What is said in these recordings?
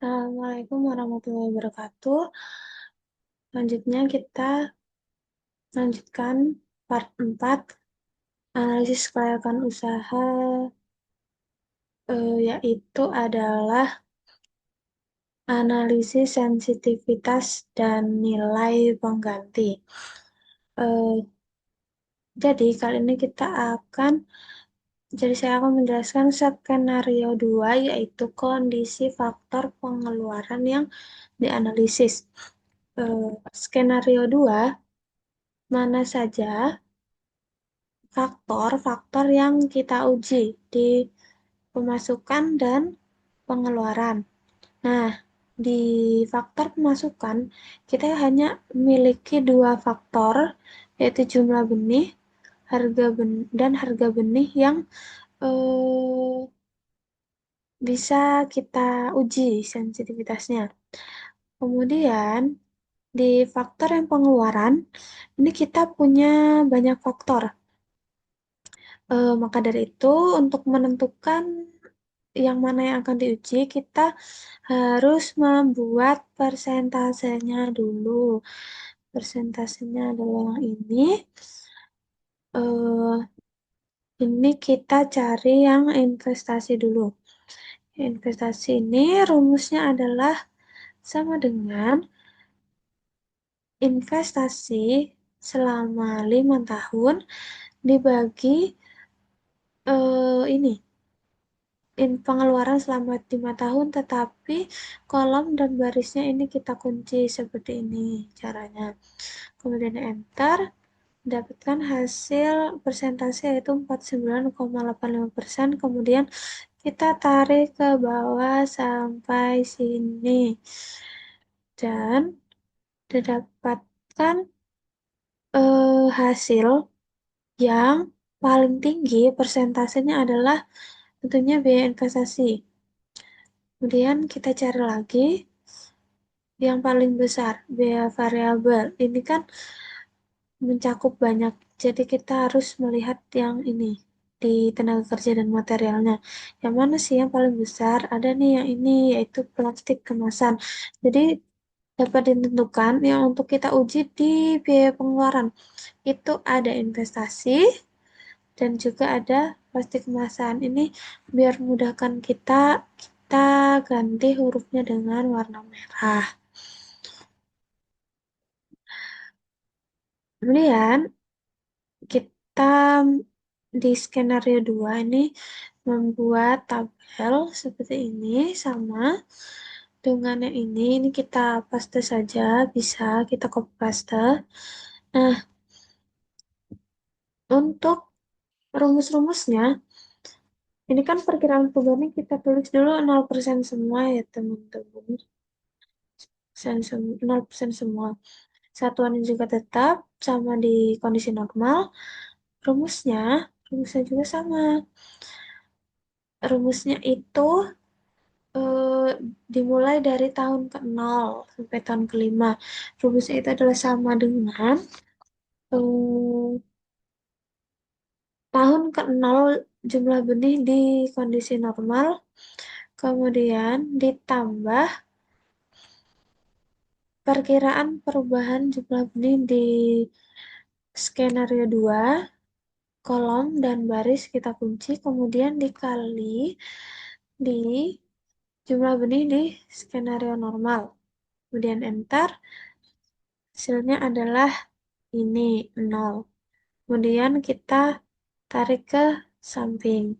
Assalamualaikum warahmatullahi wabarakatuh. Selanjutnya kita lanjutkan part 4 analisis kelayakan usaha, yaitu adalah analisis sensitivitas dan nilai pengganti. Eh, jadi kali ini saya akan menjelaskan skenario 2, yaitu kondisi faktor pengeluaran yang dianalisis. Skenario 2, mana saja faktor-faktor yang kita uji di pemasukan dan pengeluaran. Nah, di faktor pemasukan, kita hanya memiliki dua faktor, yaitu jumlah benih dan harga benih yang eh, bisa kita uji sensitivitasnya. Kemudian, di faktor yang pengeluaran, ini kita punya banyak faktor. Maka dari itu, untuk menentukan yang mana yang akan diuji, kita harus membuat persentasenya dulu. Persentasenya adalah yang ini. Eh, ini kita cari yang investasi dulu. Investasi ini rumusnya adalah sama dengan investasi selama 5 tahun dibagi ini pengeluaran selama 5 tahun, tetapi kolom dan barisnya ini kita kunci seperti ini caranya. Kemudian enter, dapatkan hasil persentase yaitu 49,85%. Kemudian kita tarik ke bawah sampai sini. Dan didapatkan hasil yang paling tinggi persentasenya adalah tentunya biaya investasi. Kemudian kita cari lagi yang paling besar, biaya variabel. Ini kan mencakup banyak, jadi kita harus melihat yang ini di tenaga kerja dan materialnya. Yang mana sih yang paling besar? Ada nih yang ini, yaitu plastik kemasan. Jadi dapat ditentukan yang untuk kita uji di biaya pengeluaran. Itu ada investasi dan juga ada plastik kemasan. Ini biar memudahkan kita ganti hurufnya dengan warna merah. Kemudian kita di skenario 2 ini membuat tabel seperti ini sama dengan yang ini kita paste saja, bisa kita copy paste. Nah, untuk rumus-rumusnya, ini kan perkiraan perubahannya kita tulis dulu 0% semua ya teman-teman. 0% semua. Satuannya juga tetap sama di kondisi normal. Rumusnya juga sama. Rumusnya itu eh, dimulai dari tahun ke-0 sampai tahun ke-5. Rumusnya itu adalah sama dengan eh, tahun ke-0 jumlah benih di kondisi normal, kemudian ditambah perkiraan perubahan jumlah benih di skenario 2, kolom dan baris kita kunci, kemudian dikali di jumlah benih di skenario normal. Kemudian enter, hasilnya adalah ini 0. Kemudian kita tarik ke samping.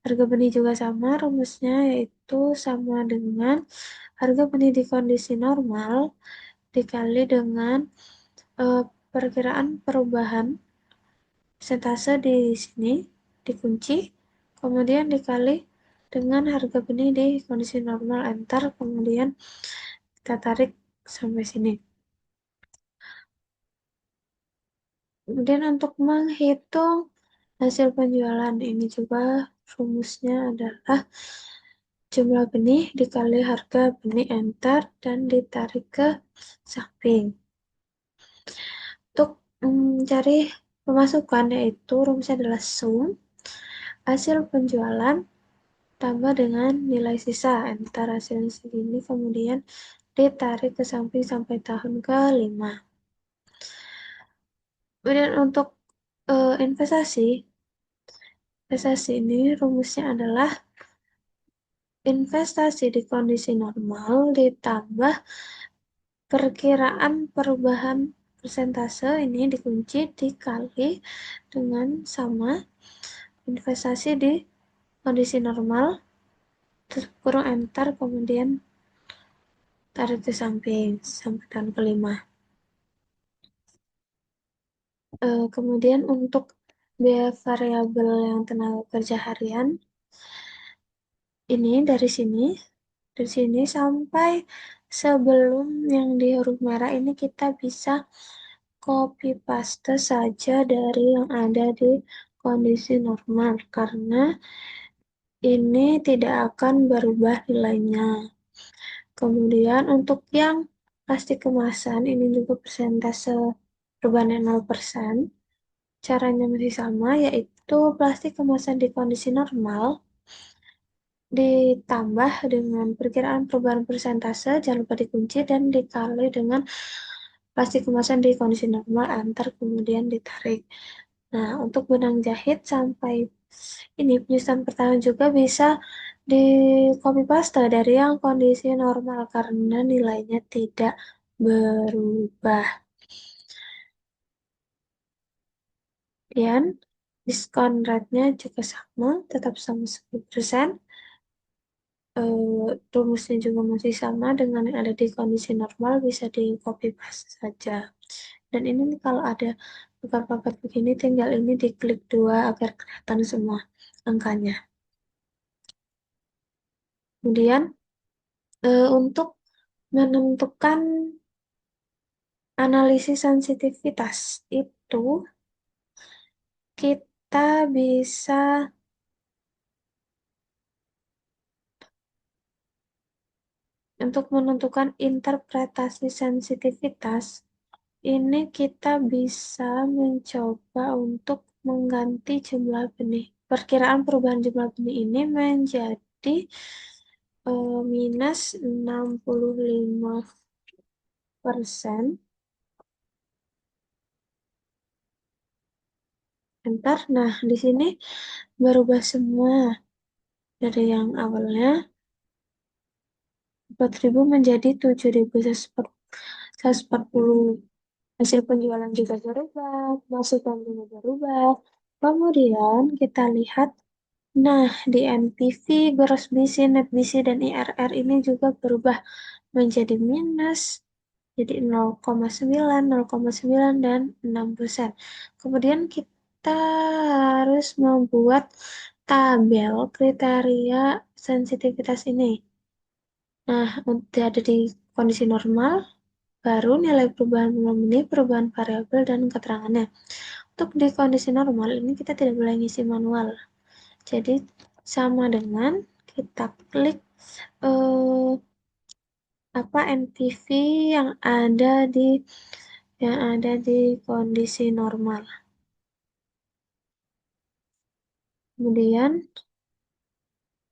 Harga benih juga sama, rumusnya yaitu sama dengan harga benih di kondisi normal dikali dengan eh, perkiraan perubahan persentase di sini dikunci, kemudian dikali dengan harga benih di kondisi normal, enter, kemudian kita tarik sampai sini. Kemudian untuk menghitung hasil penjualan ini juga rumusnya adalah jumlah benih dikali harga benih, enter, dan ditarik ke samping. Untuk mencari pemasukan yaitu rumusnya adalah sum hasil penjualan tambah dengan nilai sisa. Entar hasilnya segini, kemudian ditarik ke samping sampai tahun ke-5. Kemudian untuk investasi, investasi ini rumusnya adalah investasi di kondisi normal ditambah perkiraan perubahan persentase ini dikunci dikali dengan sama investasi di kondisi normal terus kurung enter kemudian tarik ke samping sampai tahun ke-5. Kemudian untuk biaya variabel yang tenaga kerja harian ini dari sini sampai sebelum yang di huruf merah ini kita bisa copy paste saja dari yang ada di kondisi normal karena ini tidak akan berubah nilainya. Kemudian untuk yang plastik kemasan ini juga persentase perubahannya 0%. Caranya masih sama yaitu plastik kemasan di kondisi normal ditambah dengan perkiraan perubahan persentase, jangan lupa dikunci dan dikali dengan plastik kemasan di kondisi normal, antar kemudian ditarik. Nah, untuk benang jahit sampai ini penyusunan pertama juga bisa di copy paste dari yang kondisi normal karena nilainya tidak berubah. Dan diskon rate-nya juga sama, tetap sama 10%. Rumusnya juga masih sama dengan yang ada di kondisi normal, bisa di copy paste saja. Dan ini nih kalau ada paket begini, tinggal ini diklik dua agar kelihatan semua angkanya. Kemudian untuk menentukan analisis sensitivitas itu kita bisa untuk menentukan interpretasi sensitivitas ini kita bisa mencoba untuk mengganti jumlah benih. Perkiraan perubahan jumlah benih ini menjadi minus 65%. Enter. Nah, di sini berubah semua. Dari yang awalnya 4.000 menjadi 7.140. Hasil penjualan juga berubah, masukan juga berubah. Kemudian kita lihat, nah di NPV, gross BC, net BC, dan IRR ini juga berubah menjadi minus, jadi 0,9, 0,9, dan 6%. Kemudian kita harus membuat tabel kriteria sensitivitas ini. Nah, udah ada di kondisi normal, baru nilai perubahan ini, perubahan variabel, dan keterangannya. Untuk di kondisi normal, ini kita tidak boleh ngisi manual. Jadi, sama dengan kita klik NPV yang ada di kondisi normal. Kemudian,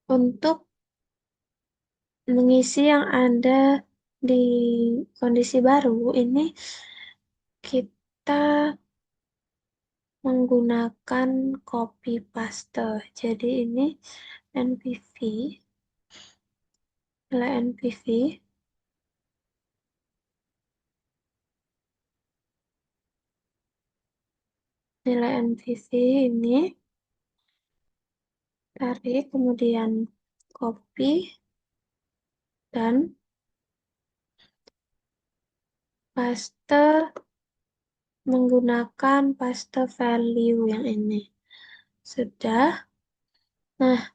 untuk mengisi yang ada di kondisi baru, ini kita menggunakan copy paste. Jadi ini NPV, nilai NPV, nilai NPV ini tarik, kemudian copy, dan paste menggunakan paste value yang ini. Sudah. Nah,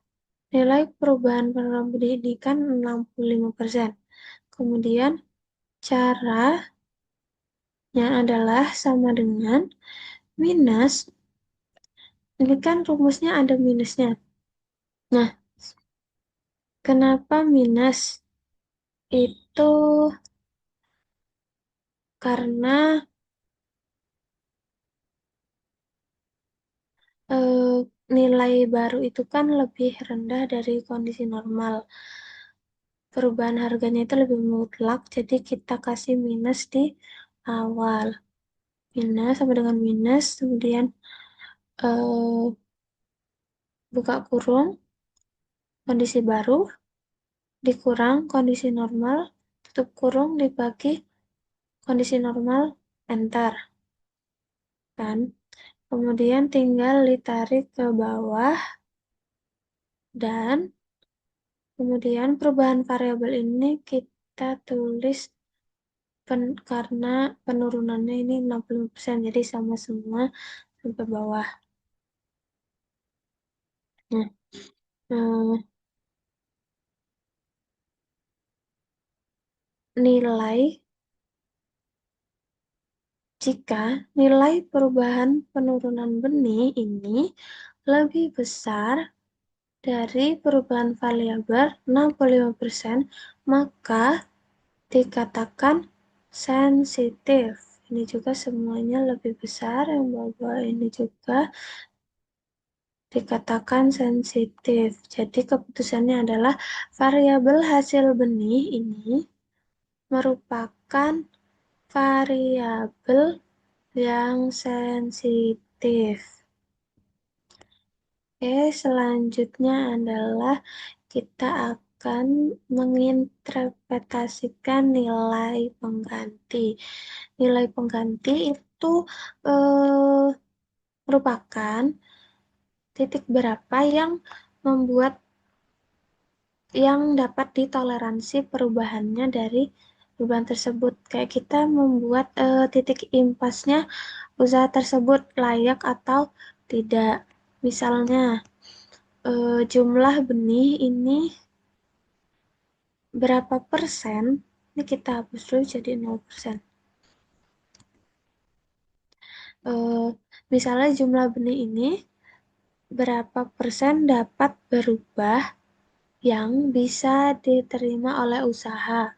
nilai perubahan program pendidikan 65%. Kemudian caranya adalah sama dengan minus. Ini kan rumusnya ada minusnya. Nah, kenapa minus? Itu karena nilai baru itu kan lebih rendah dari kondisi normal. Perubahan harganya itu lebih mutlak, jadi kita kasih minus di awal. Minus sama dengan minus, kemudian eh, buka kurung, kondisi baru, dikurang kondisi normal, tutup kurung, dibagi kondisi normal, enter. Kan? Kemudian tinggal ditarik ke bawah, dan kemudian perubahan variabel ini kita tulis karena penurunannya ini 60%, jadi sama semua sampai bawah. Nah, eh, nilai jika nilai perubahan penurunan benih ini lebih besar dari perubahan variabel 65%, maka dikatakan sensitif. Ini juga semuanya lebih besar, yang bawah ini juga dikatakan sensitif. Jadi keputusannya adalah variabel hasil benih ini merupakan variabel yang sensitif. Oke, selanjutnya adalah kita akan menginterpretasikan nilai pengganti. Nilai pengganti itu eh, merupakan titik berapa yang membuat yang dapat ditoleransi perubahannya dari perubahan tersebut. Kayak kita membuat titik impasnya usaha tersebut layak atau tidak. Misalnya, jumlah benih ini berapa persen? Ini kita hapus dulu jadi 0%. Eh, Misalnya jumlah benih ini berapa persen dapat berubah yang bisa diterima oleh usaha.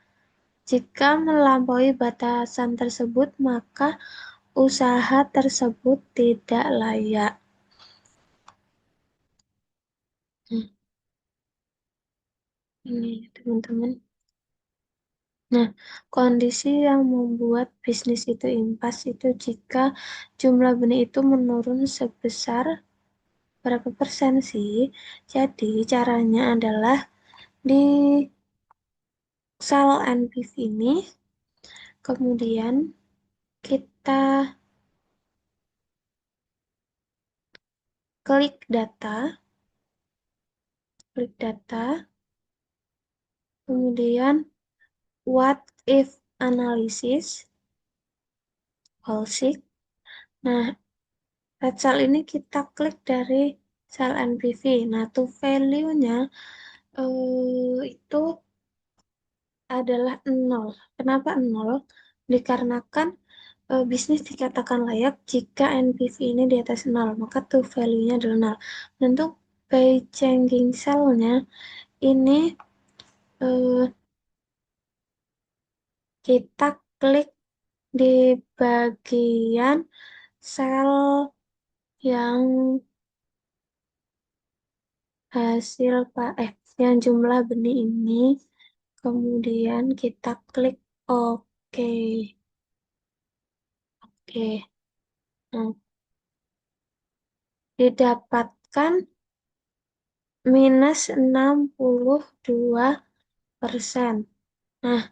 Jika melampaui batasan tersebut, maka usaha tersebut tidak layak. Hmm, ini teman-teman. Nah, kondisi yang membuat bisnis itu impas itu jika jumlah benih itu menurun sebesar berapa persen sih? Jadi caranya adalah di sel NPV ini, kemudian kita klik data, kemudian what if analysis, Holsik. Nah, red cell ini kita klik dari sel NPV. Nah, to value-nya itu adalah 0. Kenapa 0? Dikarenakan bisnis dikatakan layak jika NPV ini di atas 0, maka to value-nya adalah 0. Untuk by changing cell-nya ini eh, kita klik di bagian sel yang hasil yang jumlah benih ini, kemudian kita klik OK. Oke. Nah, didapatkan minus 62%. Nah,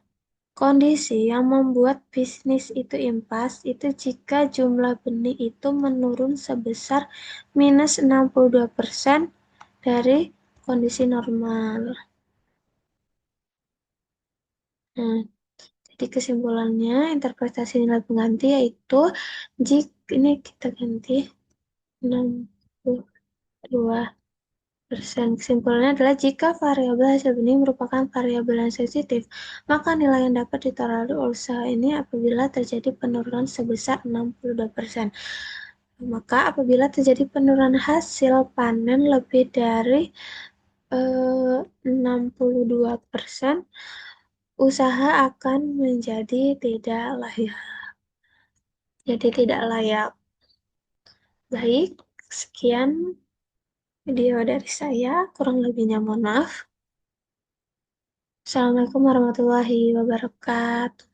kondisi yang membuat bisnis itu impas itu jika jumlah benih itu menurun sebesar minus 62% dari kondisi normal. Nah, jadi kesimpulannya interpretasi nilai pengganti yaitu jika ini kita ganti 62%. Kesimpulannya adalah jika variabel hasil benih merupakan variabel yang sensitif, maka nilai yang dapat ditolerir oleh usaha ini apabila terjadi penurunan sebesar 62%. Maka apabila terjadi penurunan hasil panen lebih dari 62%, usaha akan menjadi tidak layak. Jadi tidak layak. Baik, sekian video dari saya. Kurang lebihnya mohon maaf. Assalamualaikum warahmatullahi wabarakatuh.